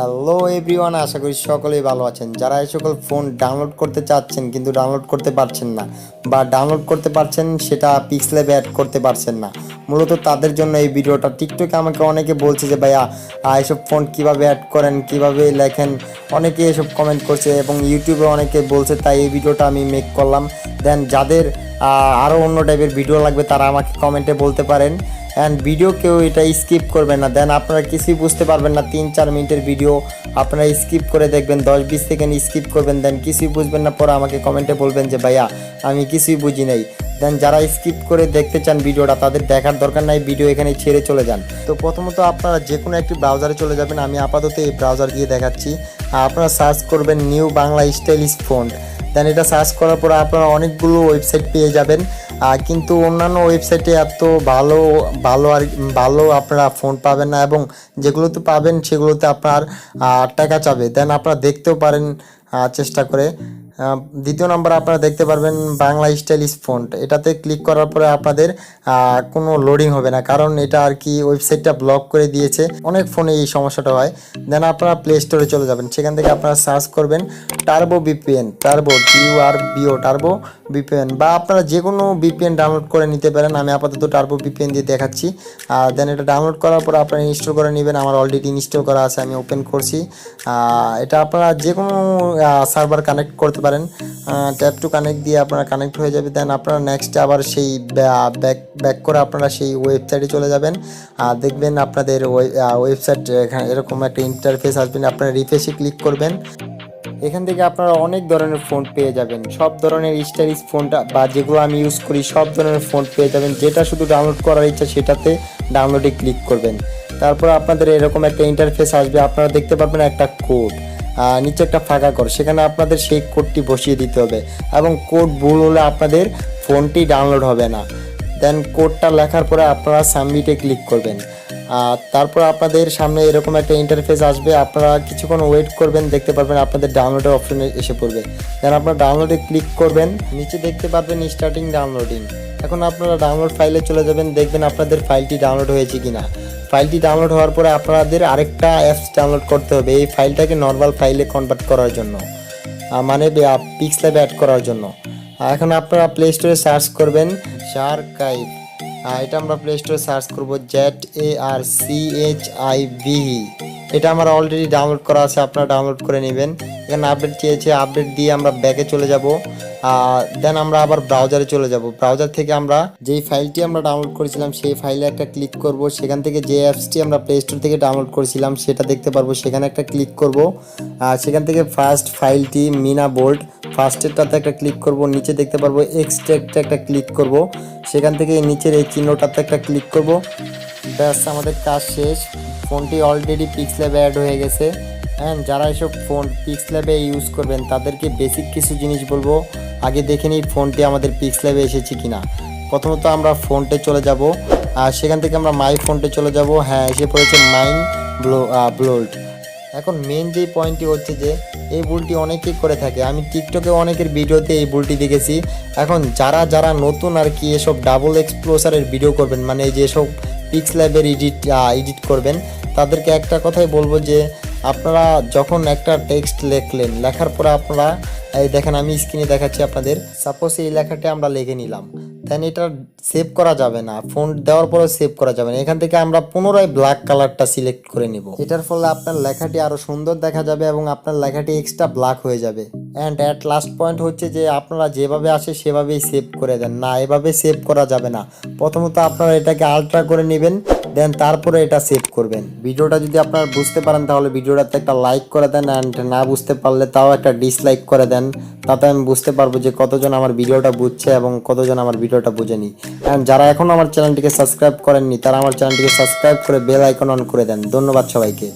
Hello everyone, আশা করি সকলেই ভালো আছেন। যারা এই সকল ফোন ডাউনলোড করতে চাচ্ছেন কিন্তু ডাউনলোড করতে পারছেন না, বা ডাউনলোড করতে পারছেন সেটা পিক্সেলে অ্যাড করতে পারছেন না, মূলত তাদের জন্য এই ভিডিওটা। টিকটকে আমাকে অনেকে বলছে যে ভাইয়া এসব ফোন কিভাবে অ্যাড করেন, কিভাবে লেখেন, অনেকে এসব কমেন্ট করছে এবং ইউটিউবে অনেকে বলছে, তাই এই ভিডিওটা আমি মেক করলাম। দেন যাদের আরও অন্য টাইপের ভিডিও লাগবে তারা আমাকে কমেন্টে বলতে পারেন। অ্যান্ড ভিডিও কেউ এটা স্কিপ করবেন না, দেন আপনারা কিছুই বুঝতে পারবেন না। 3-4 মিনিটের ভিডিও আপনারা স্কিপ করে দেখবেন, 10-20 সেকেন্ড স্কিপ করবেন, দেন কিছুই বুঝবেন না, পরে আমাকে কমেন্টে বলবেন যে ভাইয়া আমি কিছুই বুঝি নাই। দেন যারা স্কিপ করে দেখতে চান ভিডিওটা, তাদের দেখার দরকার নাই, ভিডিও এখানে ছেড়ে চলে যান। তো প্রথমত আপনারা যে কোনো একটি ব্রাউজারে চলে যাবেন, আমি আপাতত এই ব্রাউজার দিয়ে দেখাচ্ছি। আপনারা সার্চ করবেন নিউ বাংলা স্টাইলিশ ফন্ট। দেন এটা সার্চ করার পর আপনারা অনেকগুলো ওয়েবসাইট পেয়ে যাবেন, কিন্তু অন্যান্য ওয়েবসাইটে এত ভালো ভালো আর ভালো আপনারা ফোন পাবেন না, এবং যেগুলোতে পাবেন সেগুলোতে আপনার টাকা চাবে। দেন আপনারা দেখতেও পারেন চেষ্টা করে। দ্বিতীয় নম্বর আপনারা দেখতে পারবেন বাংলা স্টাইলিশ ফন্ট। এটাতে ক্লিক করার পরে আপনাদের কোনো লোডিং হবে না, কারণ এটা আর কি ওয়েবসাইটটা ব্লক করে দিয়েছে। অনেক ফোনে এই সমস্যাটা হয়। দেন আপনারা প্লে স্টোরে চলে যাবেন, সেখান থেকে আপনারা সার্চ করবেন turbo VPN, turbo turbo VPN, বা আপনারা যে কোনো ভিপিএন ডাউনলোড করে নিতে পারেন। আমি আপাতত টার্বো ভিপিএন দিয়ে দেখাচ্ছি। দেন এটা ডাউনলোড করার পর আপনারা ইনস্টল করে নেবেন। আমার অলরেডি ইনস্টল করা আছে, আমি ওপেন করছি। এটা আপনারা যে কোনো সার্ভার কানেক্ট করতে পারেন। ট্যাপ টু কানেক্ট দিয়ে আপনারা কানেক্ট হয়ে যাবে। দেন আপনারা নেক্সট আবার সেই ব্যাক করে আপনারা সেই ওয়েবসাইটে চলে যাবেন। দেখবেন আপনাদের ওয়েবসাইট এরকম একটা ইন্টারফেস আসবেন, আপনারা রিফ্রেশে ক্লিক করবেন। এখান থেকে আপনারা অনেক ধরনের ফোন পেয়ে যাবেন, সব ধরনের স্টাইলিশ ফোনটা বা যেগুলো আমি ইউজ করি সব ধরনের ফোন পেয়ে যাবেন। যেটা শুধু ডাউনলোড করার ইচ্ছা সেটাতে ডাউনলোডে ক্লিক করবেন। তারপর আপনাদের এরকম একটা ইন্টারফেস আসবে, আপনারা দেখতে পারবেন একটা কোড, নিচে একটা ফাঁকা ঘর, সেখানে আপনাদের সেই কোডটি বসিয়ে দিতে হবে, এবং কোড ভুল হলে আপনাদের ফোনটি ডাউনলোড হবে না। দেন কোডটা লেখার পরে আপনারা সাবমিটে ক্লিক করবেন। তারপর আপনাদের সামনে এরকম একটা ইন্টারফেস আসবে, আপনারা কিছুক্ষণ ওয়েট করবেন, দেখতে পারবেন আপনাদের ডাউনলোডের অপশনে এসে পড়বে। দেন আপনারা ডাউনলোডে ক্লিক করবেন, নিচে দেখতে পারবেন স্টার্টিং ডাউনলোডিং। এখন আপনারা ডাউনলোড ফাইলে চলে যাবেন, দেখবেন আপনাদের ফাইলটি ডাউনলোড হয়েছে কিনা। ফাইলটি ডাউনলোড হওয়ার পরে আপনাদের আরেকটা অ্যাপস ডাউনলোড করতে হবে এই ফাইলটাকে নর্মাল ফাইলে কনভার্ট করার জন্য, মানে পিক্সেলে অ্যাড করার জন্য। এখন আপনারা প্লে স্টোরে সার্চ করবেন শারকাইভ। এটা আমরা প্লে স্টোরে সার্চ করবো ZARCHIV। এটা আমার অলরেডি ডাউনলোড করা আছে, আপনারা ডাউনলোড করে নেবেন। এখানে আপডেট চেয়েছে, আপডেট দিয়ে আমরা ব্যাকে চলে যাব। দেন আমরা আবার ব্রাউজারে চলে যাব। ব্রাউজার থেকে আমরা যেই ফাইলটি আমরা ডাউনলোড করেছিলাম সেই ফাইলে একটা ক্লিক করব। সেখান থেকে যে অ্যাপসটি আমরা প্লে স্টোর থেকে ডাউনলোড করেছিলাম সেটা দেখতে পারবো, সেখানে একটা ক্লিক করব। সেখান থেকে ফার্স্ট ফাইলটি মিনা বোল্ট, ফার্স্টেরটাতে একটা ক্লিক করব। নিচে দেখতে পারবো এক্সট্রাক্টে একটা ক্লিক করব। সেখান থেকে নিচের এই চিহ্নটাতে একটা ক্লিক করব। ব্যাস, আমাদের কাজ শেষ। ফোনটি অলরেডি পিক্সেলে অ্যাড হয়ে গেছে। হ্যাঁ, যারা এসব ফোন পিক্সেলে ইউজ করবেন তাদেরকে বেসিক কিছু জিনিস বলবো। আগে দেখে নিই ফোনটি আমাদের পিক্সেলে এসেছে কিনা। প্রথমত আমরা ফোনটে চলে যাব, আর সেখান থেকে আমরা মাই ফোনটে চলে যাব। হ্যাঁ, এসে পড়েছে মাইন ব্লোল্ড। এখন মেন যেই পয়েন্টটি হচ্ছে যে এই ভুলটি অনেকেই করে থাকে, আমি টিকটকে অনেকের ভিডিওতে এই ভুলটি দেখেছি। এখন যারা নতুন আর কি এসব ডাবল এক্সপ্লোসারের ভিডিও করবেন, মানে এই যেসব পিক্সেলের এডিট করবেন, তাদেরকে একটা কথাই বলবো যে আপনারা যখন একটা টেক্সট লেখার পরে আপনারা এই দেখেন, আমি স্ক্রিনে দেখাচ্ছি আপনাদের। সাপোজ এই লেখাটা আমরা লিখে নিলাম, দেন এটা সেভ করা যাবে না, ফোন দেওয়ার পরেও সেভ করা যাবে না। এখান থেকে আমরা পুনরায় ব্ল্যাক কালারটা সিলেক্ট করে নিব। এটার ফলে আপনার লেখাটি আরো সুন্দর দেখা যাবে এবং আপনার লেখাটি এক্সট্রা ব্ল্যাক হয়ে যাবে। অ্যান্ড অ্যাট লাস্ট পয়েন্ট হচ্ছে যে আপনারা যেভাবে আসে সেভাবেই সেভ করে দেন, না এভাবে সেভ করা যাবে না। প্রথমত আপনারা এটাকে আলট্রা করে নেবেন, দেন তারপরে এটা সেভ করবেন। ভিডিওটা যদি আপনারা বুঝতে পারেন তাহলে ভিডিওটাতে একটা লাইক করে দেন, অ্যান্ড না বুঝতে পারলে তাও একটা ডিসলাইক করে দেন। তাতে আমি বুঝতে পারবো যে কতজন আমার ভিডিওটা বুঝছে এবং কতজন আমার ভিডিওটা বুঝেনি। অ্যান্ড যারা এখনও আমার চ্যানেলটিকে সাবস্ক্রাইব করেননি তারা আমার চ্যানেলটিকে সাবস্ক্রাইব করে বেল আইকন অন করে দেন। ধন্যবাদ সবাইকে।